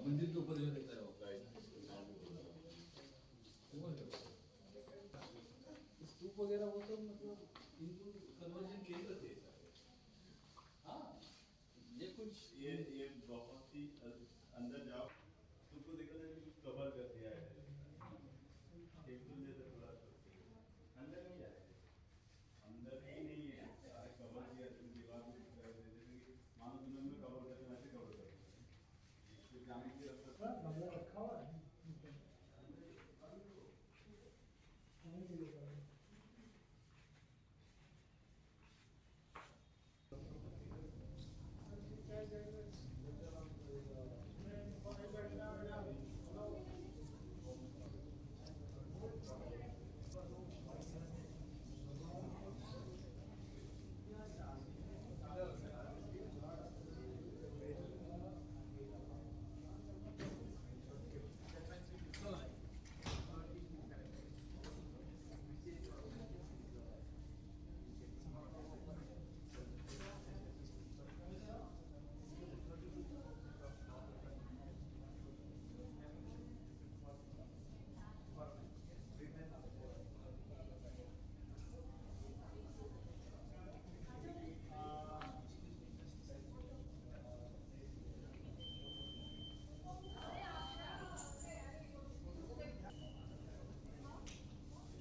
मंदिर के ऊपर जो रहता है वो गाइड स्तूप वगैरह वो सब मतलब इनको कन्वर्जन केंद्र थे सारे। हाँ ये कुछ ये बहुत ही अंदर जाओ तुमको देखा जाए कि कुछ कवर कर दिया है टेम्पल जैसा थोड़ा सा अंदर नहीं जाए अंदर ही नहीं है सारे कवर किया तुम दीवार में जैसे कि मानो तुमने कवर करके वैसे कवर कर दिया जाने की रास्ता रखा हुआ है।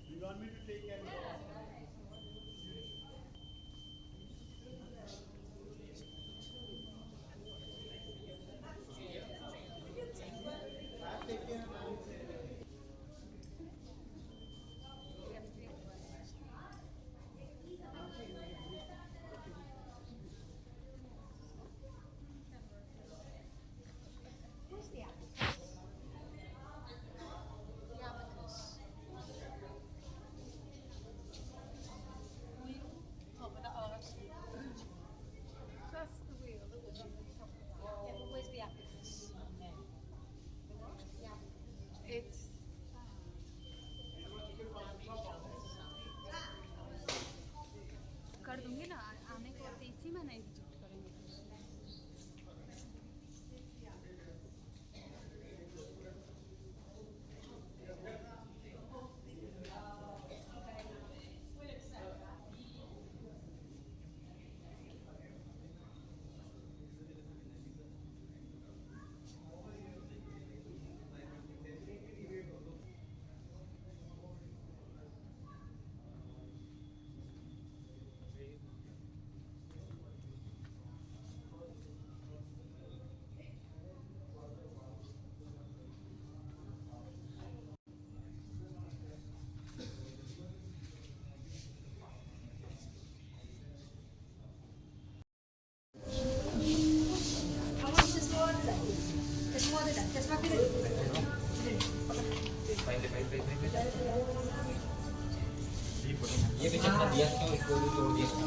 You want me to take and I'll take care. ये भी चलना दिया था, इसको भी तोड़ दिया था।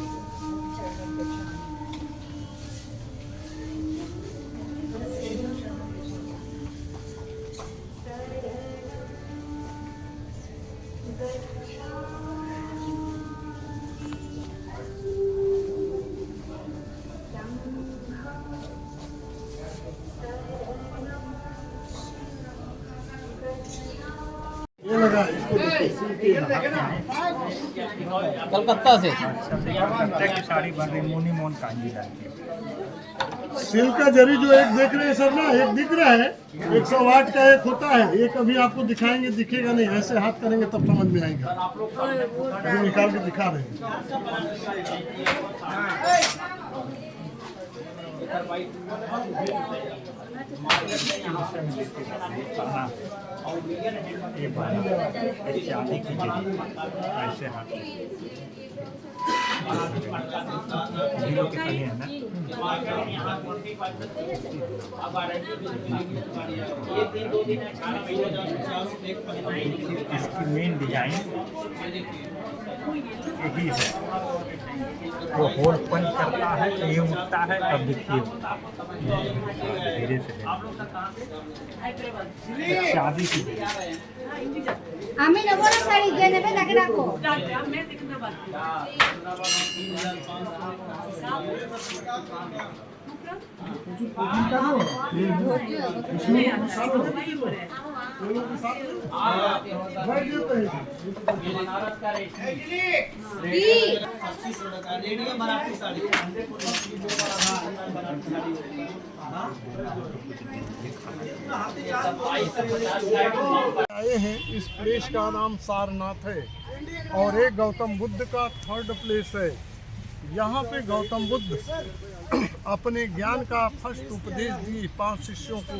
ये लगा इसको कलकत्ता से कलकत्ता की साड़ी बन रही मोनी मोहन कांजी जाती है। सिल्क का जरी जो एक देख रहे हैं सर ना, एक दिख रहा है 108 का एक होता है, एक अभी आपको दिखाएंगे, दिखेगा नहीं, ऐसे हाथ करेंगे तब समझ में आएगा। अभी निकाल के दिखा रहे हैं। ये बारह चांदी की जरी ऐसे हाथ हीरो के सही है ना। इसकी मेन डिजाइन यही है, वो होल पंच करता है, ये उठता है, अब देखिए धीरे से शादी की আমি নেব না শাড়ি, যে নেবে তাকে রাখো। आए हैं, इस प्लेस का नाम सारनाथ है और एक गौतम बुद्ध का 3rd प्लेस है। यहाँ पे गौतम बुद्ध अपने ज्ञान का फर्स्ट उपदेश दिए 5 शिष्यों को।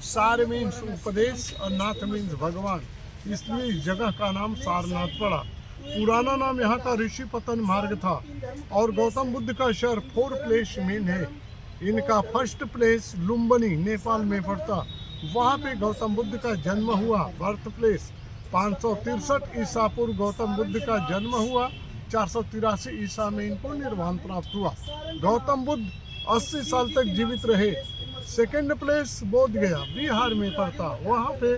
सार मीन्स उपदेश और नाथ मीन्स भगवान, इसलिए इस जगह का नाम सारनाथ पड़ा। पुराना नाम यहाँ का ऋषि पतन मार्ग था और गौतम बुद्ध का शहर 4 प्लेस मेन है। इनका फर्स्ट प्लेस लुम्बिनी नेपाल में पड़ता, वहाँ पे गौतम बुद्ध का जन्म हुआ। बर्थ प्लेस 563 ईसा पूर्व गौतम बुद्ध का जन्म हुआ। 483 ईसा में इनको निर्वाण प्राप्त हुआ। गौतम बुद्ध 80 साल तक जीवित रहे। सेकंड प्लेस बोध गया बिहार में पड़ता, वहाँ पे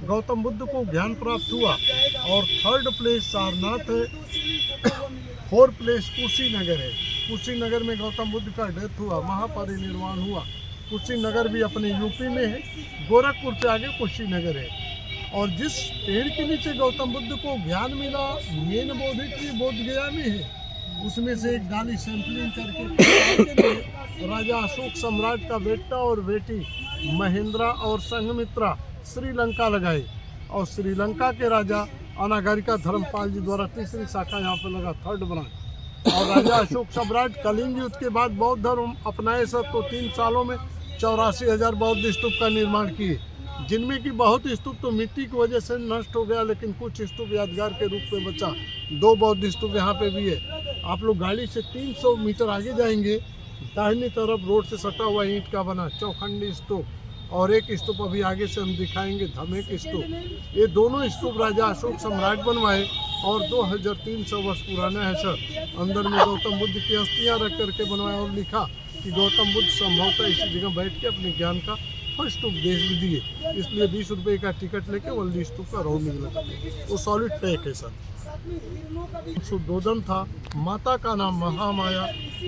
गौतम बुद्ध को ज्ञान प्राप्त हुआ। और 3rd प्लेस सारनाथ है। 4th प्लेस कुशीनगर है। कुशीनगर में गौतम बुद्ध का डेथ हुआ, महापरिनिर्वाण हुआ। कुशीनगर भी अपने यूपी में है, गोरखपुर से आगे कुशीनगर है। और जिस पेड़ के नीचे गौतम बुद्ध को ज्ञान मिला, मेन बोधित्री बोध गया में है, उसमें से एक डाली सैंपलिंग करके राजा अशोक सम्राट का बेटा और बेटी महेंद्रा और संघमित्रा श्रीलंका लगाए और श्रीलंका के राजा अनागरिका धर्मपाल जी द्वारा 3री शाखा यहाँ पर लगा, 3rd ब्रांच। और राजा अशोक सम्राट कलिंग युद्ध के बाद बौद्ध धर्म अपनाए सब तो 3 सालों में 84,000 बौद्ध स्तूप का निर्माण किए, जिनमें कि बहुत स्तूप तो मिट्टी की वजह से नष्ट हो गया, लेकिन कुछ स्तूप यादगार के रूप में बचा। 2 बौद्ध स्तूप यहाँ पे भी है। आप लोग गाड़ी से 300 मीटर आगे जाएंगे, दाहिनी तरफ रोड से सटा हुआ ईंट का बना चौखंडी स्तूप, और एक स्तूप अभी आगे से हम दिखाएंगे धमेक स्तूप। ये दोनों स्तूप राजा अशोक सम्राट बनवाए और 2300 वर्ष पुराना है सर। अंदर में गौतम बुद्ध की अस्थियाँ रख करके बनवाया और लिखा कि गौतम बुद्ध संभवतः इसी जगह बैठ के अपने ज्ञान का फर्स्ट उपदेश भी दिए, इसलिए 20 रुपये का टिकट लेके वल्ली स्तूप का रोड निकला। वो सॉलिड पैक है सर। शुद्धोधन था, माता का नाम महामाया,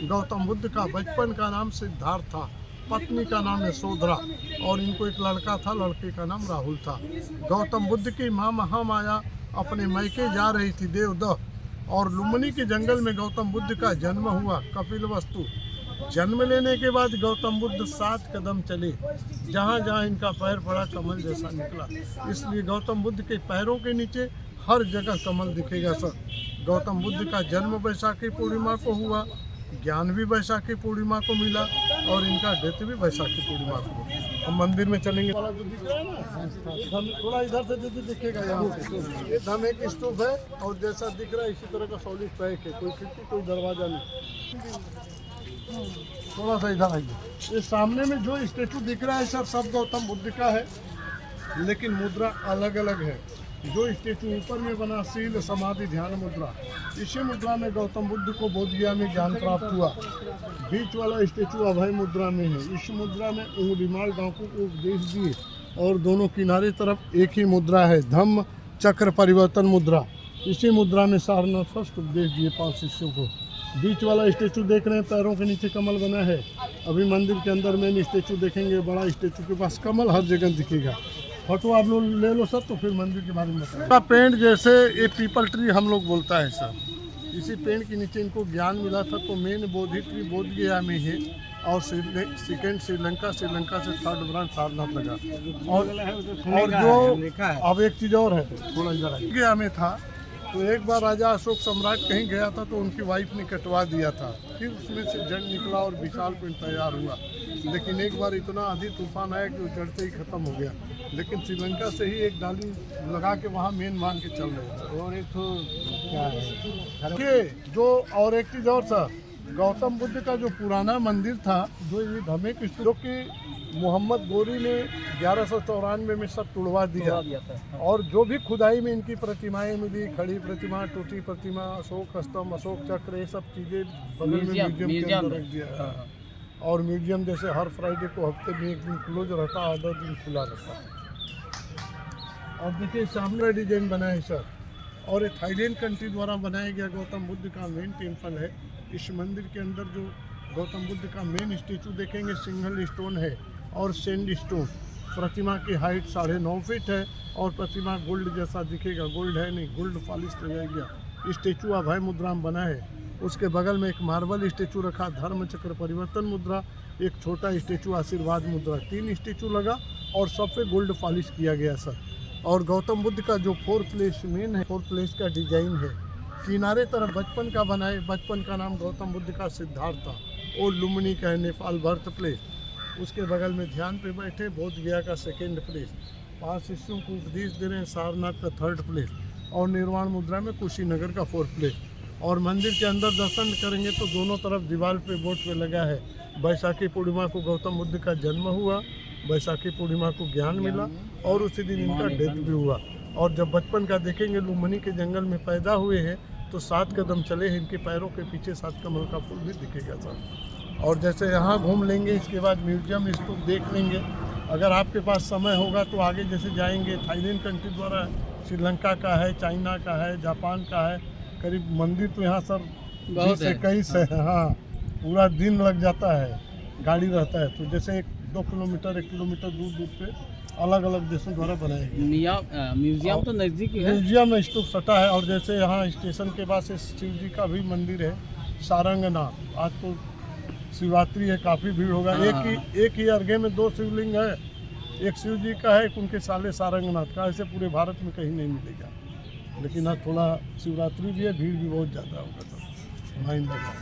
गौतम बुद्ध का बचपन का नाम सिद्धार्थ था, पत्नी का नाम यशोधरा और इनको एक लड़का था, लड़के का नाम राहुल था। गौतम बुद्ध की माँ महामाया अपने मैके जा रही थी देवदह और लुम्बिनी के जंगल में गौतम बुद्ध का जन्म हुआ। कपिलवस्तु जन्म लेने के बाद गौतम बुद्ध 7 कदम चले, जहाँ जहाँ इनका पैर पड़ा कमल जैसा निकला, इसलिए गौतम बुद्ध के पैरों के नीचे हर जगह कमल दिखेगा सर। गौतम बुद्ध का जन्म वैशाखी पूर्णिमा को हुआ, ज्ञान भी वैशाखी पूर्णिमा को मिला और इनका डेथ भी वैशाखी पूर्णिमा को। हम मंदिर में चलेंगे, वाला जो दिख रहा है ना, थोड़ा इधर से दीदी दिखेगा यहाँ पे। ये धमेक स्तूप है और जैसा दिख रहा है इसी तरह का सॉलिड पैक है, कोई खिड़की कोई दरवाजा नहीं। थोड़ा सा इधर आइए। ये सामने में जो स्टेचू दिख रहा है सर, सब गौतम बुद्ध का है, लेकिन मुद्रा अलग अलग है। जो स्टेचू ऊपर में बना शील समाधि ध्यान मुद्रा, इसी मुद्रा में गौतम बुद्ध को बोध गया में ज्ञान प्राप्त हुआ। बीच वाला स्टेचू अभय मुद्रा में है। इस मुद्रा में उंगलीमाल डाकू को उपदेश दिए और दोनों किनारे तरफ एक ही मुद्रा है, धम्म चक्र परिवर्तन मुद्रा। इसी मुद्रा में सारनाथ फर्स्ट उपदेश दिए 5 शिष्यों को। बीच वाला स्टेचू देख रहे हैं, पैरों के नीचे कमल बना है। अभी मंदिर के अंदर मेन स्टेचू देखेंगे, बड़ा स्टेचू के पास कमल हर जगह दिखेगा। फोटो आप लोग ले लो सर, तो फिर मंदिर के बारे में बताएं। पेड़ जैसे ये पीपल ट्री हम लोग बोलता है सर, इसी पेड़ के नीचे इनको ज्ञान मिला था। तो मेन बोधि ट्री बोध गया में है और सेकेंड श्रीलंका से थर्ड ब्रांच सारनाथ लगा। और जो अब एक चीज़ और है, थोड़ा जरा गया में था तो एक बार राजा अशोक सम्राट कहीं गया था तो उनकी वाइफ ने कटवा दिया था। फिर उसमें से जड़ निकला और विशाल पेड़ तैयार हुआ। लेकिन एक बार इतना अधिक तूफान आया कि वो जड़ से ही खत्म हो गया। लेकिन श्रीलंका से ही एक डाली लगा के वहाँ मेन मान के चल रहे थे। और एक तो क्या है जो और एक चीज़ और सर, गौतम बुद्ध का जो पुराना मंदिर था जो ये धमे कृष्ण, जो कि मोहम्मद गोरी ने 1194 में सब तुड़वा दिया और जो भी खुदाई में इनकी प्रतिमाएं मिली, खड़ी प्रतिमा, टूटी प्रतिमा, अशोक स्तंभ, अशोक चक्र, ये सब चीज़ें बगल में म्यूजियम के अंदर रख दिया। और म्यूजियम जैसे हर फ्राइडे को हफ्ते में एक दिन क्लोज रहता, आधा दिन खुला रहता है। और देखिए सामने डिजाइन बना है सर, और ये थाईलैंड कंट्री द्वारा बनाया गया गौतम बुद्ध का मेन टेम्पल है। इस मंदिर के अंदर जो गौतम बुद्ध का मेन स्टेचू देखेंगे सिंगल स्टोन है और सैंड स्टोन। प्रतिमा की हाइट 9.5 फीट है और प्रतिमा गोल्ड जैसा दिखेगा। गोल्ड है नहीं, गोल्ड पॉलिश लगाया गया। स्टेचू अभय मुद्रा में बना है। उसके बगल में एक मार्बल स्टेचू रखा, धर्म चक्र परिवर्तन मुद्रा, एक छोटा स्टेचू आशीर्वाद मुद्रा। 3 स्टेचू लगा और सब पे गोल्ड पॉलिश किया गया सर। और गौतम बुद्ध का जो 4 प्लेस मेन है, 4 प्लेस का डिजाइन है। किनारे तरफ बचपन का बनाए, बचपन का नाम गौतम बुद्ध का सिद्धार्थ था और लुम्बिनी का है नेपाल बर्थ प्लेस। उसके बगल में ध्यान पे बैठे बोध गया का 2nd प्लेस। 5 शिष्यों को उपदेश दे रहे हैं, सारनाथ का 3rd प्लेस और निर्वाण मुद्रा में कुशीनगर का 4th प्लेस। और मंदिर के अंदर दर्शन करेंगे तो दोनों तरफ दीवार पे बोर्ड पे लगा है, बैसाखी पूर्णिमा को गौतम बुद्ध का जन्म हुआ, बैसाखी पूर्णिमा को ज्ञान मिला और उसी दिन इनका डेथ भी हुआ। और जब बचपन का देखेंगे, लुम्बिनी के जंगल में पैदा हुए हैं तो 7 कदम चले हैं। इनके पैरों के पीछे 7 कमल का फूल भी दिखेगा सर। और जैसे यहाँ घूम लेंगे, इसके बाद म्यूजियम इसको देख लेंगे। अगर आपके पास समय होगा तो आगे जैसे जाएंगे, थाईलैंड कंट्री द्वारा श्रीलंका का है, चाइना का है, जापान का है। करीब मंदिर तो यहाँ सर 20 से 21 है। हाँ, पूरा दिन लग जाता है, गाड़ी रहता है। तो जैसे 2 किलोमीटर 1 किलोमीटर दूर पे अलग अलग देशों द्वारा बनाए गए। म्यूजियम तो नज़दीक है, म्यूजियम में स्तूप सटा है। और जैसे यहाँ स्टेशन के पास शिव जी का भी मंदिर है, सारंगनाथ। आज तो शिवरात्रि है, काफ़ी भीड़ होगा। एक ही अर्घे में 2 शिवलिंग है, एक शिव जी का है, एक उनके साले सारंगनाथ का। ऐसे पूरे भारत में कहीं नहीं मिलेगा। लेकिन आज थोड़ा शिवरात्रि भी है, भीड़ भी बहुत ज़्यादा होगा, तो लाइन लगा।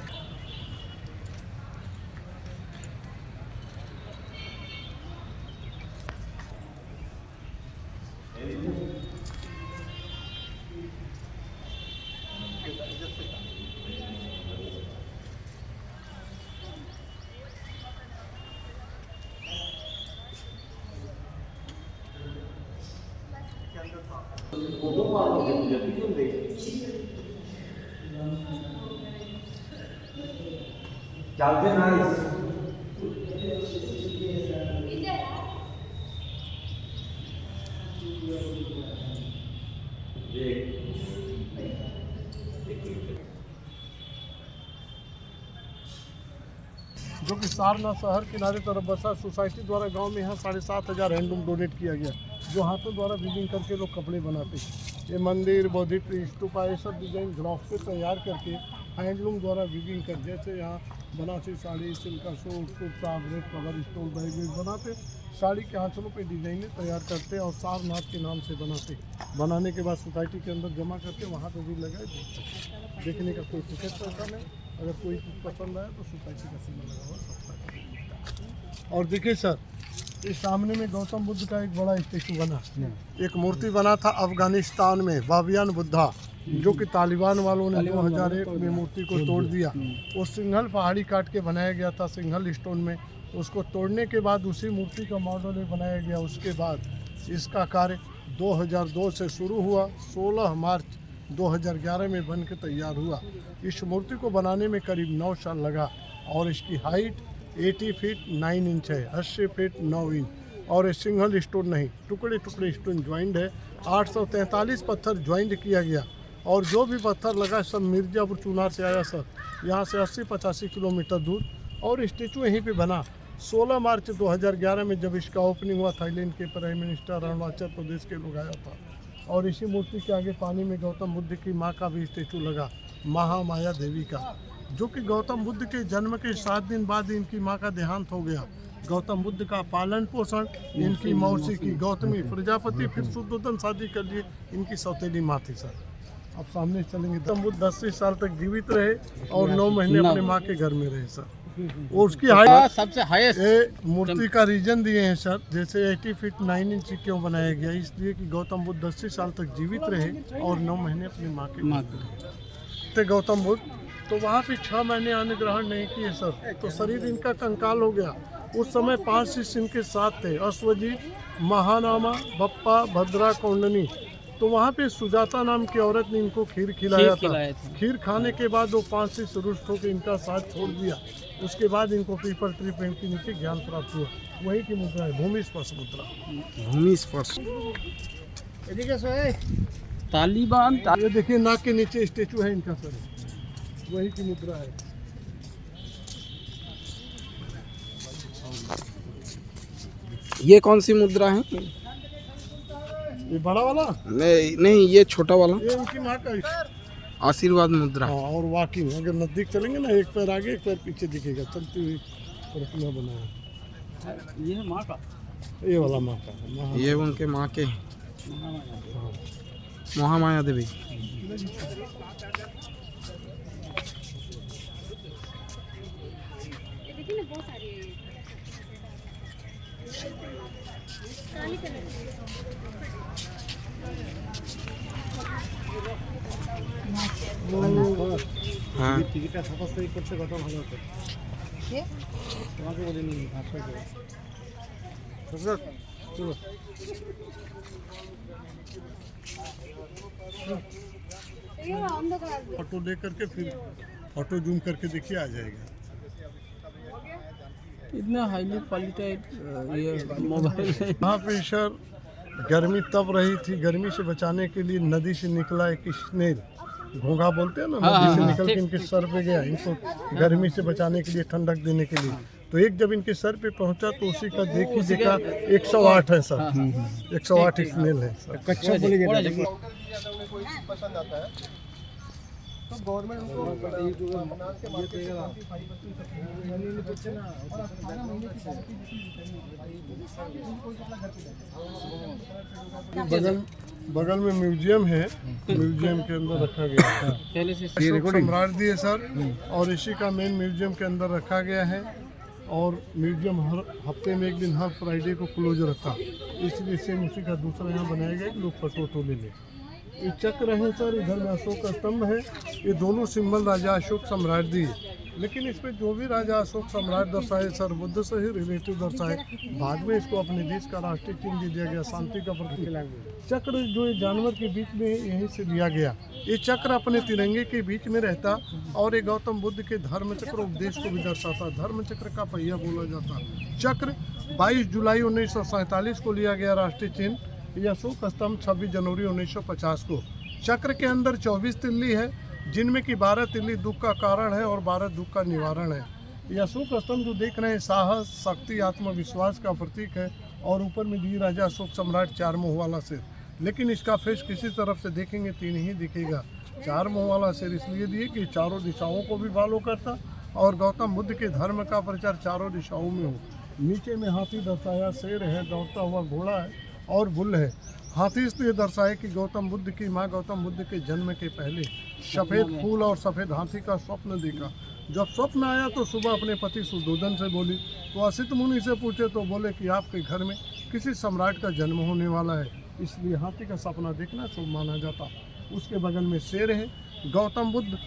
चलते नाइस जो कि सारनाथ शहर किनारे तरफ बसा सोसाइटी द्वारा गांव में यहाँ 7,500 हैंडलूम डोनेट किया गया, जो हाथों द्वारा वीविंग करके लोग कपड़े बनाते हैं। ये मंदिर, बौद्धिक स्तूपा, ये सब डिजाइन ग्राफ पे तैयार करके हैंडलूम द्वारा वीविंग कर, जैसे यहाँ बनारसी साड़ी, सिल्का suit, kurta, bread cover, stole, bag बनाते, साड़ी के आंचलों पे डिजाइनें तैयार करते और सारनाथ के नाम से बनाते। बनाने के बाद सोसाइटी के अंदर जमा करके वहाँ पे भी लगाए। देखने का कोई टिकट पैसा नहीं, अगर कोई कुछ पसंद आया तो सोसाइटी का सिंबल लगा हुआ सकता है। और देखिए सर, इस सामने में गौतम बुद्ध का एक बड़ा स्टेचू बना, एक मूर्ति बना था अफगानिस्तान में, बाबियान बुद्धा, जो कि तालिबान वालों ने 2001 में मूर्ति को तोड़ दिया। वो सिंघल पहाड़ी काट के बनाया गया था, सिंघल स्टोन में। उसको तोड़ने के बाद उसी मूर्ति का मॉडल बनाया गया। उसके बाद इसका कार्य 2002 से शुरू हुआ, 16 मार्च 2011 में बन के तैयार हुआ। इस मूर्ति को बनाने में करीब 9 साल लगा और इसकी हाइट 80 फीट 9 इंच है, 80 फीट 9 इंच, और ये सिंगल स्टोन नहीं, टुकड़े टुकड़े स्टोन ज्वाइंट है। 843 पत्थर ज्वाइंट किया गया और जो भी पत्थर लगा सब मिर्जापुर चुनार से आया सर, यहाँ से 80-85 किलोमीटर दूर, और स्टेचू यहीं पे बना। 16 मार्च 2011 में जब इसका ओपनिंग हुआ, थाईलैंड के प्राइम मिनिस्टर अरुणाचल प्रदेश के लोग आया था, और इसी मूर्ति के आगे पानी में गौतम बुद्ध की माँ का भी स्टेचू लगा, महामाया देवी का, जो कि गौतम बुद्ध के जन्म के 7 दिन बाद इनकी माँ का देहांत हो गया। गौतम बुद्ध का पालन पोषण इनकी मौसी की गौतमी प्रजापति, फिर शुद्धोधन शादी कर लिए इनकी सौतेली माँ थी सर। अब सामने चलेंगे। गौतम बुद्ध 80 साल तक जीवित रहे और 9 महीने अपने माँ के घर में रहे सर। और उसकी हाइट सबसे हाईएस्ट ये मूर्ति का रीजन दिए हैं सर, जैसे 80 फीट 9 इंच क्यों बनाया गया, इसलिए कि गौतम बुद्ध 80 साल तक जीवित रहे और 9 महीने अपनी माँ के घर में रहे। गौतम बुद्ध तो वहाँ पे 6 महीने अन्न ग्रहण नहीं किए सर, तो शरीर इनका कंकाल हो गया। उस समय 5 शिष्य इनके साथ थे, अश्वजीत, महानामा, बप्पा, भद्रा, कौंडनी। तो वहाँ पे सुजाता नाम की औरत ने इनको खीर खिलाया था। खीर खाने के बाद वो 5 शिष्य रुष्ट होकर इनका साथ छोड़ दिया। उसके बाद इनको पीपल ट्री पेड़ के नीचे ज्ञान प्राप्त हुआ। वही की मुद्रा है, भूमि स्पर्श मुद्रा। भूमि स्पर्श तालिबान ये देखिए नाक के नीचे स्टेचू है इनका सर, वही की मुद्रा है। ये कौन सी मुद्रा है? ये बड़ा वाला नहीं, ये छोटा वाला ये उनकी माँ का आशीर्वाद मुद्रा। हाँ, और वॉकिंग अगर नजदीक चलेंगे ना, एक पैर आगे एक पैर पीछे दिखेगा, चलती हुई प्रतिमा बनाया। ये है माँ का, ये वाला माँ का, ये उनके माँ के महामाया देवी। हाँ টিকিটটা 27 তারিখ করছে কত ভালো হতো। তোমাকে বলিনি আজকে চলো फोटो ले करके फिर फोटो जूम करके देखिए आ जाएगा। इतना हाईली क्वालिटी ये मोबाइल है। यहाँ पे सर गर्मी तब रही थी, गर्मी से बचाने के लिए नदी से निकला एक स्नेल, घोंघा बोलते हैं ना, नदी से निकल के इनके सर पे गया, इनको गर्मी से बचाने के लिए, ठंडक देने के लिए। तो एक जब इनके सर पे पहुंचा तो उसी का देखा 108 है सर, 108 स्नेल है सर। कच्चा बोलिए पसंद आता है तो गवर्नमेंट बगल में म्यूजियम है, म्यूजियम के अंदर रखा गया है। पहले से अशोक सम्राट दिए सर, और इसी का मेन म्यूजियम के अंदर रखा गया है। और म्यूजियम हर हफ्ते में एक दिन, हर फ्राइडे को क्लोज रखा, इसलिए सेम उसी का दूसरा यहाँ बनाया गया कि लोग फोटो ले लें। ये चक्र है सर, इधर में अशोक का स्तंभ है, ये दोनों सिंबल राजा अशोक सम्राट दिए। लेकिन इस पे जो भी राजा अशोक सम्राट दर्शाए सर, बुद्ध से ही रिलेटिव दर्शाए। बाद में इसको अपने देश का राष्ट्रीय चिन्ह दे दिया गया, शांति का प्रतीक। चक्र जो ये जानवर के बीच में यहीं से लिया गया। ये चक्र अपने तिरंगे के बीच में रहता और ये गौतम बुद्ध के धर्म चक्र उपदेश को भी दर्शाता। धर्म चक्र का पहिया बोला जाता। चक्र 22 जुलाई 1947 को लिया गया राष्ट्रीय चिन्ह। यह अशोक स्तंभ 26 जनवरी 1950 को। चक्र के अंदर 24 तिल्ली है, जिनमें कि 12 तिल्ली दुख का कारण है और 12 दुख का निवारण है। यह अशोक स्तंभ जो देख रहे हैं साहस, शक्ति, आत्मविश्वास का प्रतीक है। और ऊपर में दिए राजा अशोक सम्राट 4 मुँह वाला सिर, लेकिन इसका फेस किसी तरफ से देखेंगे 3 ही दिखेगा। 4 मुँह वाला सिर इसलिए दिए कि चारों दिशाओं को भी फॉलो करता और गौतम बुद्ध के धर्म का प्रचार चारों दिशाओं में हो। नीचे में हाथी दर्शाया, शेर है, दौड़ता हुआ घोड़ा है और बुल है। हाथी इसलिए दर्शाए कि गौतम बुद्ध की माँ गौतम बुद्ध के जन्म के पहले सफ़ेद फूल और सफ़ेद हाथी का स्वप्न देखा। जब स्वप्न आया तो सुबह अपने पति शुद्धोधन से बोली, तो असित मुनि से पूछे तो बोले कि आपके घर में किसी सम्राट का जन्म होने वाला है, इसलिए हाथी का सपना देखना शुभ माना जाता। उसके बगल में शेर है। गौतम बुद्ध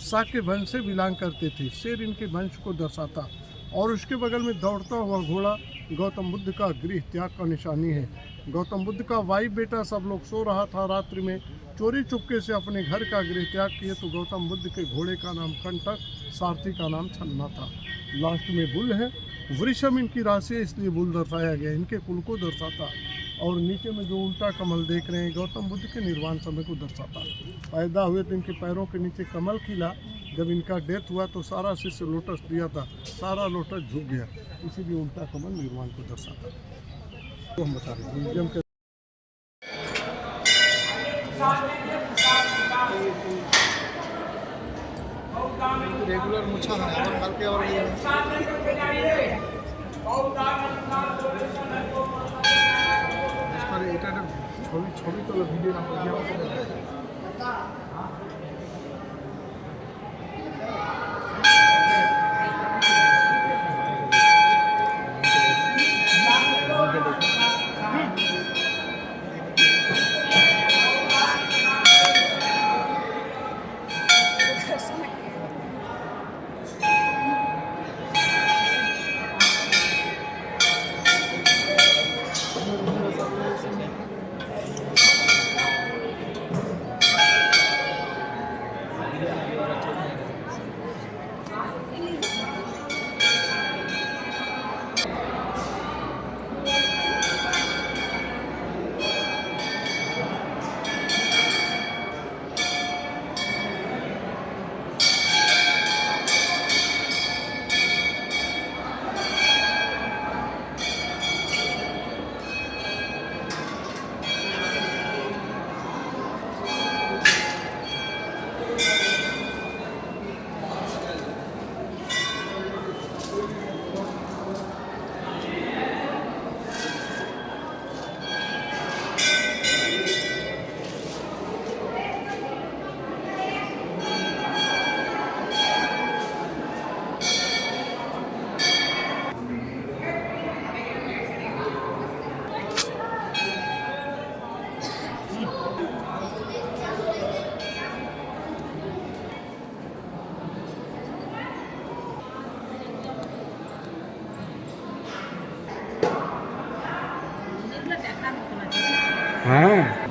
शाक्य वंश से बिलोंग करते थे, शेर इनके वंश को दर्शाता। और उसके बगल में दौड़ता हुआ घोड़ा गौतम बुद्ध का गृह त्याग का निशानी है। गौतम बुद्ध का भाई बेटा सब लोग सो रहा था रात्रि में, चोरी चुपके से अपने घर का गृह त्याग किए तो गौतम बुद्ध के घोड़े का नाम कंटक, सारथी का नाम छन्ना था। लास्ट में बुल है, वृषम इनकी राशि है इसलिए बुल दर्शाया गया, इनके कुल को दर्शाता। और नीचे में जो उल्टा कमल देख रहे हैं गौतम बुद्ध के निर्वाण समय को दर्शाता। पैदा हुए तो इनके पैरों के नीचे कमल खिला, जब इनका डेथ हुआ तो सारा शिष्य लोटस दिया था, सारा लोटस झुक गया, इसीलिए उल्टा कमल निर्वाण को दर्शाता। तो हम बता रहे हैं म्यूजियम के रेगुलर मुछा है और हल्के और এটা ছবি তোলা ভিডিও না हाँ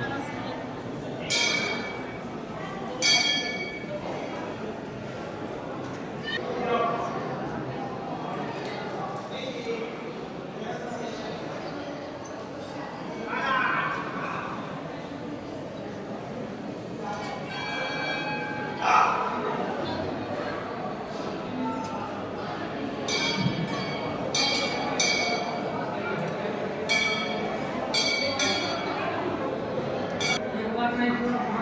Warna